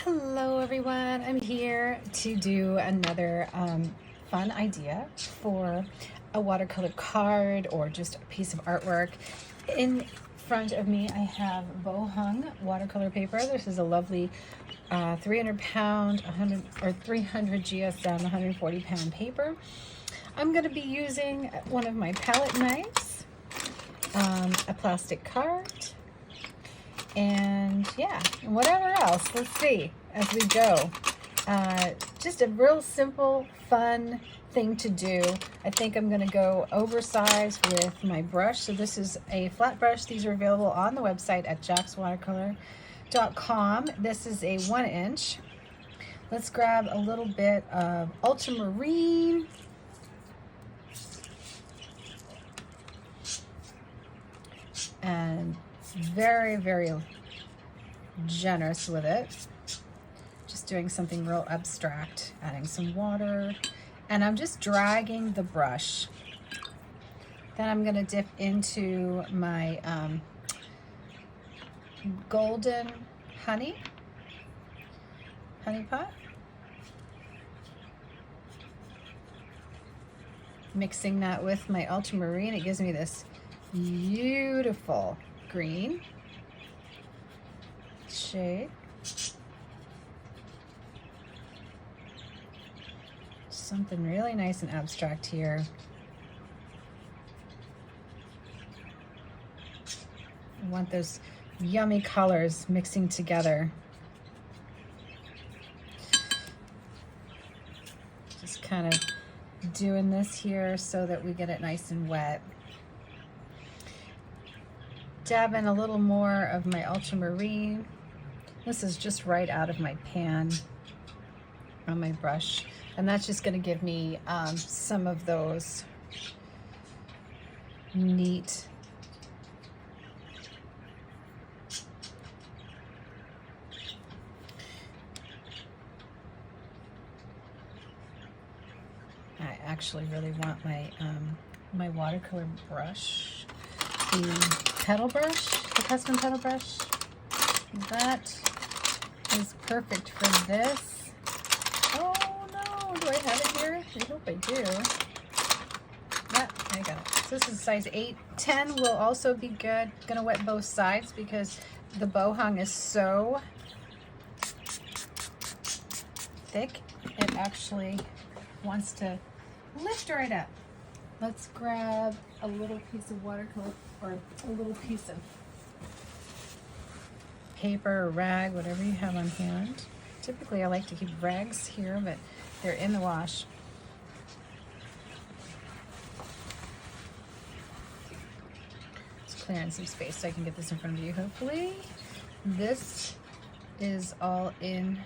Hello everyone, I'm here to do another fun idea for a watercolor card or just a piece of artwork. In front of me I have bow hung watercolor paper. This is a lovely 300-pound, 300 GSM, 140-pound paper. I'm going to be using one of my palette knives, a plastic card, and yeah, whatever else. Let's see as we go. Just a real simple, fun thing to do. I think I'm going to go oversized with my brush. So this is a flat brush. These are available on the website at jackswatercolor.com. This is a 1-inch. Let's grab a little bit of ultramarine. And very, very generous with it. Just doing something real abstract, adding some water, and I'm just dragging the brush. Then I'm going to dip into my golden honey pot, mixing that with my ultramarine. It gives me this beautiful green shade. Something really nice and abstract here. I want those yummy colors mixing together. Just kind of doing this here so that we get it nice and wet. Dab in a little more of my ultramarine. This is just right out of my pan on my brush, and that's just going to give me some of those neat I actually really want my my watercolor brush, the pedal brush, the custom pedal brush. That is perfect for this. Oh no, do I have it here? I hope I do. Yeah, there you go. So this is size 8. 10 will also be good. Gonna wet both sides because the bow hung is so thick, it actually wants to lift right up. Let's grab a little piece of watercolor, or a little piece of paper or rag, whatever you have on hand. Typically I like to keep rags here, but they're in the wash. Let's clear in some space so I can get this in front of you, hopefully. This is all in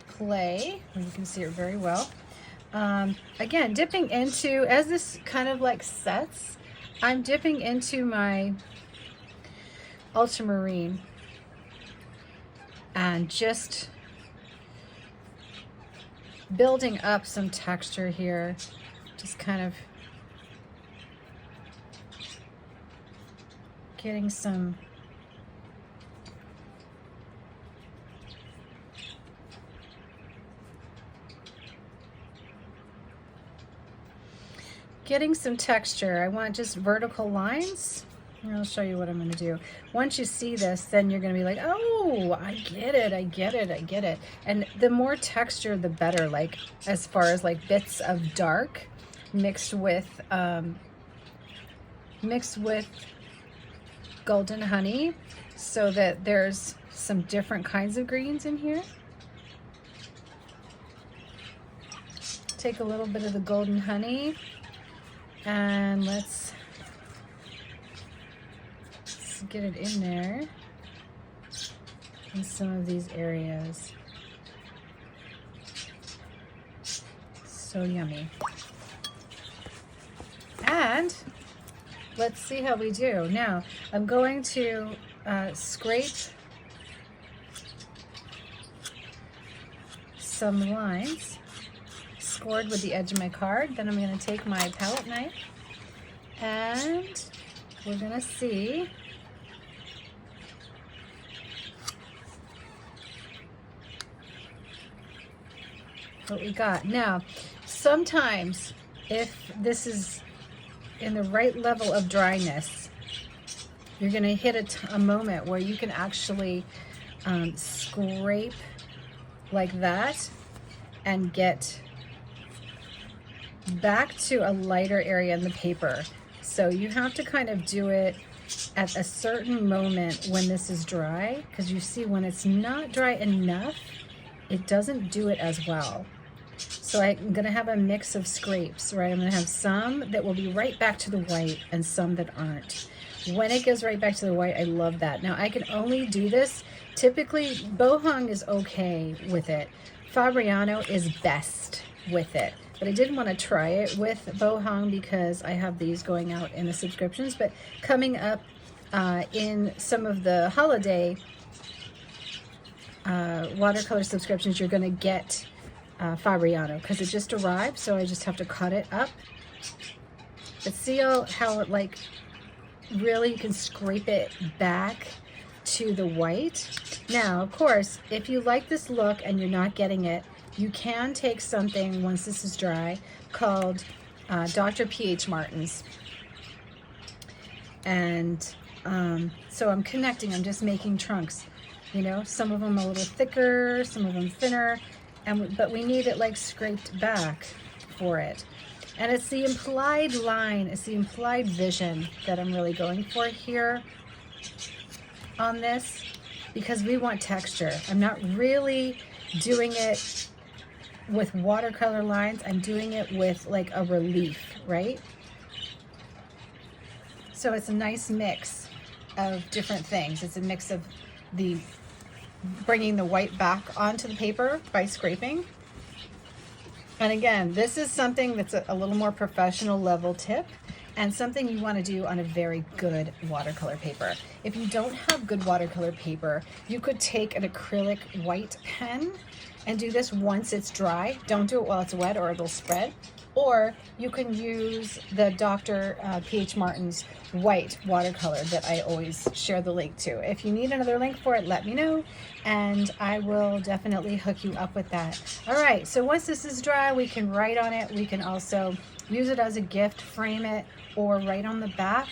play, and you can see it very well. Again, dipping into, as this kind of like sets, I'm dipping into my ultramarine and just building up some texture here, just kind of getting some texture. I want just vertical lines. And I'll show you what I'm going to do. Once you see this, then you're going to be like, oh, I get it, I get it, I get it. And the more texture, the better, like as far as like bits of dark mixed with golden honey, so that there's some different kinds of greens in here. Take a little bit of the golden honey and let's get it in there in some of these areas. So yummy. And let's see how we do. Now I'm going to scrape some lines scored with the edge of my card. Then I'm going to take my palette knife and we're going to see what we got. Now, sometimes if this is in the right level of dryness, you're going to hit a moment where you can actually scrape like that and get back to a lighter area in the paper. So you have to kind of do it at a certain moment when this is dry, because you see when it's not dry enough, it doesn't do it as well. So I'm going to have a mix of scrapes, right? I'm going to have some that will be right back to the white and some that aren't. When it goes right back to the white, I love that. Now I can only do this, typically Bohong is okay with it. Fabriano is best with it. But I did want to try it with Bohong because I have these going out in the subscriptions. But coming up in some of the holiday watercolor subscriptions, you're going to get Fabriano because it just arrived. So I just have to cut it up. But see how it like really you can scrape it back to the white. Now, of course, if you like this look and you're not getting it, you can take something, once this is dry, called Dr. P.H. Martin's. And so I'm connecting, I'm just making trunks. You know, some of them a little thicker, some of them thinner, but we need it like scraped back for it. And it's the implied line, it's the implied vision that I'm really going for here on this, because we want texture. I'm not really doing it with watercolor lines, I'm doing it with like a relief, right? So it's a nice mix of different things. It's a mix of the bringing the white back onto the paper by scraping. And again, this is something that's a little more professional level tip and something you want to do on a very good watercolor paper. If you don't have good watercolor paper, you could take an acrylic white pen and do this once it's dry. Don't do it while it's wet or it'll spread. Or you can use the Dr. P.H. Martin's white watercolor that I always share the link to. If you need another link for it, let me know, and I will definitely hook you up with that. All right, so once this is dry, we can write on it. We can also use it as a gift, frame it, or write on the back.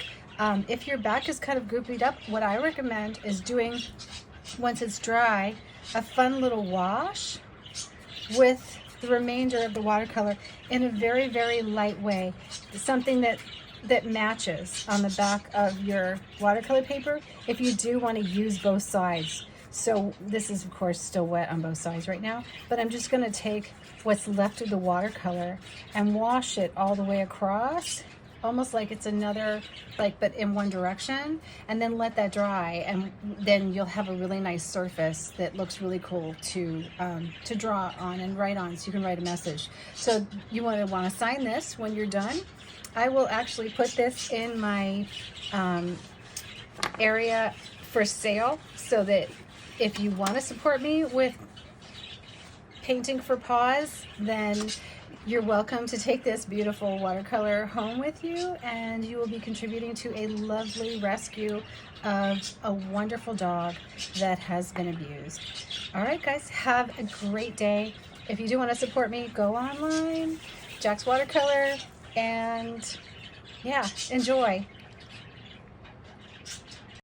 If your back is kind of goopied up, what I recommend is doing, once it's dry, a fun little wash with the remainder of the watercolor in a very, very light way. Something that matches on the back of your watercolor paper if you do want to use both sides. So this is of course still wet on both sides right now, but I'm just going to take what's left of the watercolor and wash it all the way across, almost like it's another, like, but in one direction, and then let that dry, and then you'll have a really nice surface that looks really cool to draw on and write on, so you can write a message. So you want to sign this when you're done. I will actually put this in my area for sale, so that if you want to support me with painting for paws, then you're welcome to take this beautiful watercolor home with you, and you will be contributing to a lovely rescue of a wonderful dog that has been abused. All right, guys, have a great day. If you do want to support me, go online, Jack's Watercolor, and yeah, enjoy.